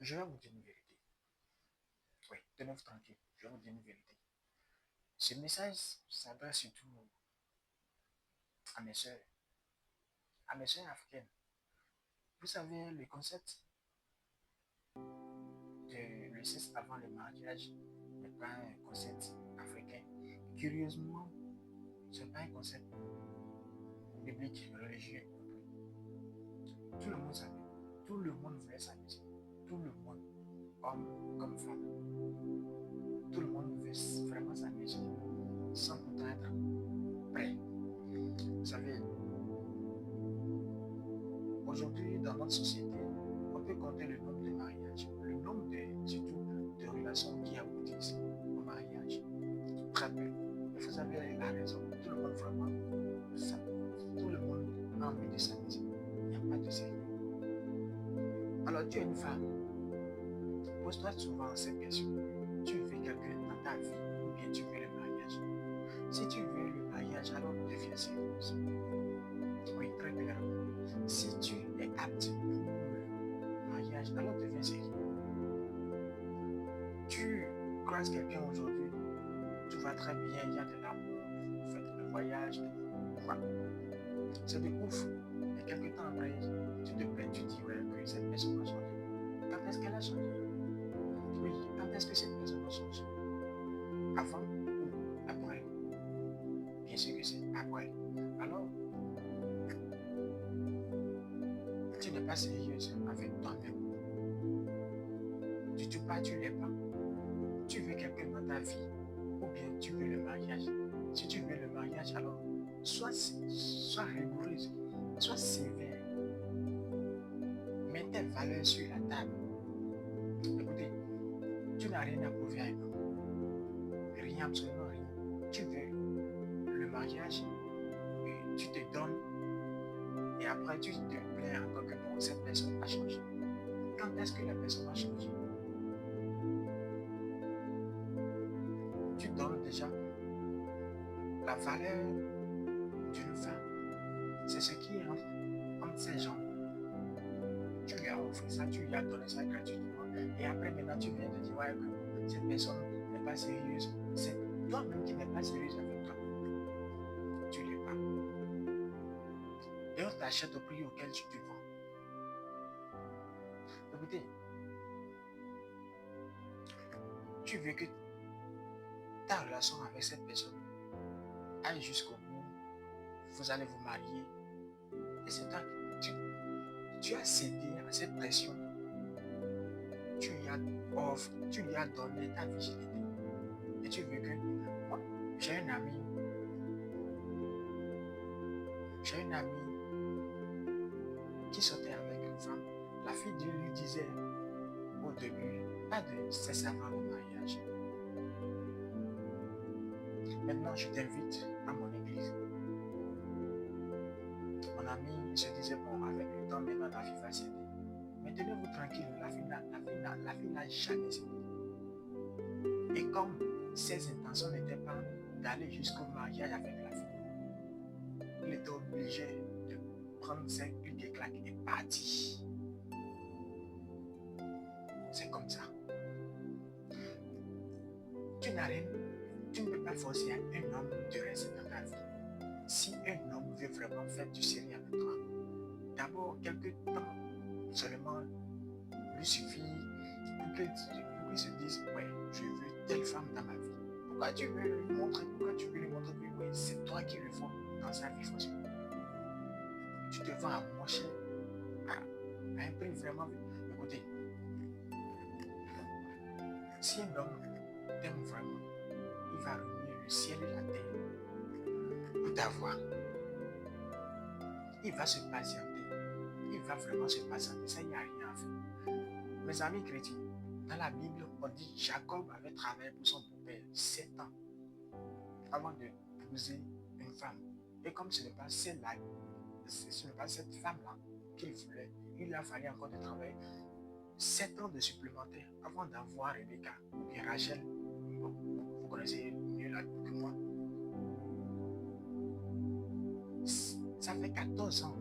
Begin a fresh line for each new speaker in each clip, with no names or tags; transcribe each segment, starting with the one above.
Je vais vous dire une vérité. Oui, tenez-vous tranquille. Je vais vous dire une vérité. Ce message s'adresse surtout à à mes soeurs africaines. Vous savez, le concept de le sexe avant le mariage n'est pas un concept africain. Curieusement, ce n'est pas un concept biblique, religieux. Tout le monde savait. Tout le monde voulait s'amuser. Tout le monde, homme comme femme. Tout le monde veut vraiment s'amuser sans pourtant être prêt. Vous savez, aujourd'hui, dans notre société, on peut compter le nombre de mariages, le nombre surtout de relations qui aboutissent au mariage. Très peu. Et vous avez la raison. Tout le monde vraiment, ça, tout le monde a envie de s'amuser. Il n'y a pas de sérieux. Alors tu es une femme. Pose-toi souvent cette question. Tu veux quelqu'un dans ta vie ou bien tu veux le mariage? Si tu veux le mariage, alors deviens sérieuse. Oui, très clairement. Si tu es apte pour le mariage, alors deviens sérieux. Tu croises quelqu'un aujourd'hui, tout va très bien, il y a de l'amour, vous faites le voyage, voilà. C'est de ouf. Et quelques temps après, tu te plains, tu dis ouais, que cette personne a changé. Quand est-ce qu'elle a changé? Oui, quand est-ce que cette personne a changé? Avant ou après? Bien sûr que c'est après. Alors, tu n'es pas sérieuse avec toi-même. Du tout pas, tu l'es pas. Tu veux quelqu'un dans ta vie ou bien tu veux le mariage. Si tu veux le mariage, alors sois rigoureuse, sois sévère. Mets tes valeurs sur la table. Écoutez, tu n'as rien à prouver à un homme. Rien, absolument rien. Tu veux le mariage, et tu te donnes et après tu te plains encore que bon, cette personne a changé. Quand est-ce que la personne a changé? Tu donnes déjà la valeur d'une femme. C'est ce qui est entre ces gens. Tu lui as offert ça, tu lui as donné ça gratuitement. Et après, maintenant, tu viens de dire ouais, que cette personne n'est pas sérieuse. C'est toi-même qui n'es pas sérieuse avec toi. Tu l'es pas. Et on t'achète au prix auquel tu te vends. Écoutez, tu veux que ta relation avec cette personne aille jusqu'au bout. Vous allez vous marier. Et c'est toi tu as cédé à cette pression. Tu lui as donné ta virginité. Et tu veux que moi, j'ai un ami, qui sortait avec une femme. La fille lui disait au début, pas de cesse avant le mariage. Maintenant, je t'invite à mon église. Mon ami se disait, bon, avec le temps, maintenant, la fille va céder. Mais tenez-vous tranquille, la fille n'a jamais cédé. Et comme ses intentions n'étaient pas d'aller jusqu'au mariage avec la fille, il était obligé de prendre ses clics et claques et partir. C'est comme ça. Tu n'as rien, tu ne peux pas forcer un homme de rester dans ta vie. Si un homme veut vraiment faire du sérieux avec toi, d'abord, quelques temps seulement lui suffit pour qu'il se dise, ouais, je veux telle femme dans ma vie. Pourquoi tu veux lui montrer que ouais, c'est toi qui le faut dans sa vie forcément. Tu te vends à moins cher, à un prix vraiment. Écoutez, si un homme t'aime vraiment, il va remuer le ciel et la terre pour t'avoir. Il va se patienter. Il va vraiment se patienter. Ça, il n'y a rien à faire. Mes amis chrétiens, dans la Bible, on dit Jacob avait travaillé pour son beau-père 7 ans avant de d'épouser une femme. Et comme ce n'est pas celle-là, ce n'est pas cette femme-là qu'il voulait, il lui a fallu encore de travailler 7 ans de supplémentaire avant d'avoir Rebecca ou bien Rachel. Bon, vous connaissez mieux là que moi. Ça fait 14 ans.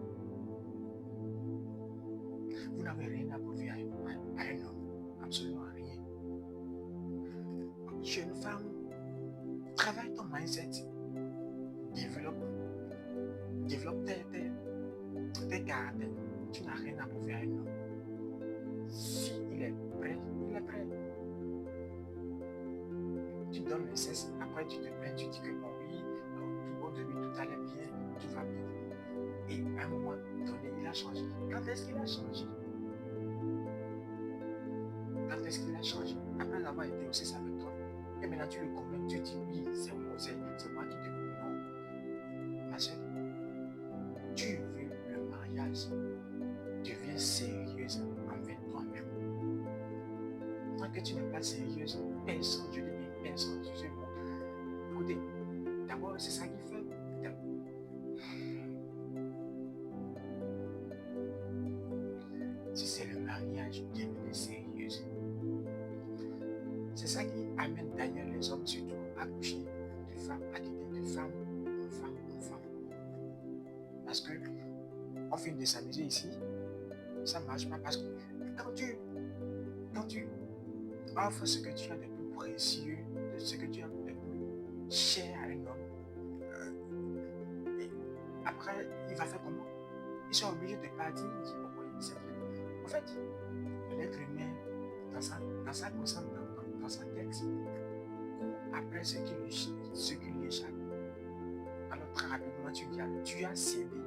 Vous n'avez rien à prouver à un homme. mindset, développe tes caractères. Tu n'as rien à prouver à un homme. Si il est prêt, il est prêt. Tu donnes le cesse, après tu te plains, tu dis que bon oui, au début tout allait bien, tout va bien. Et à un moment donné, il a changé. Quand est-ce qu'il a changé? Quand est-ce qu'il a changé? Après avoir été au cesse avec toi. Et maintenant tu le convaincs, tu dis oui, c'est moi qui te dis non. Ma soeur, tu veux le mariage, deviens sérieuse envers toi-même. Tant que tu n'es pas sérieuse, personne, je dis bien personne, je sais bon. Écoutez, d'abord, c'est ça qui fait. Si c'est le mariage, devenez sérieuse. C'est ça qui amène d'ailleurs les hommes surtout à coucher de femmes, à quitter de femme en femme en femme. Parce que on finit de s'amuser ici, ça ne marche pas parce que quand tu offres ce que tu as de plus précieux, de ce que tu as de plus cher à un homme, et après il va faire comment? Ils sont obligés de partir. Ils disent pourquoi il s'est fait. En fait, l'être humain, dans sa conscience, dans sa tête, court après ce qui lui échappe. Alors très rapidement, tu as cédé.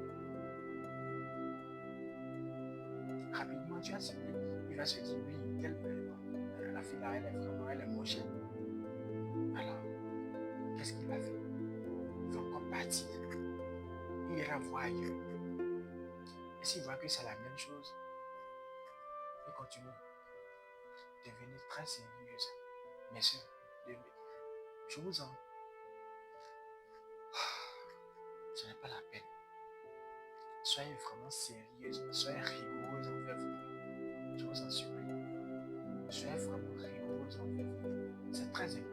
Rapidement, tu as cédé. Il va se dire, oui, la fille là, elle est moche. Alors, qu'est-ce qu'il va faire? Il va encore partir. Il ira voir ailleurs. Et s'il voit que c'est la même chose, il continue. Devenez très sérieuse. Mes soeurs, je vous en... Ce n'est pas la peine. Soyez vraiment sérieuse, soyez rigoureuse envers vous. Je vous en supplie. Soyez vraiment rigoureuse envers vous. C'est très important.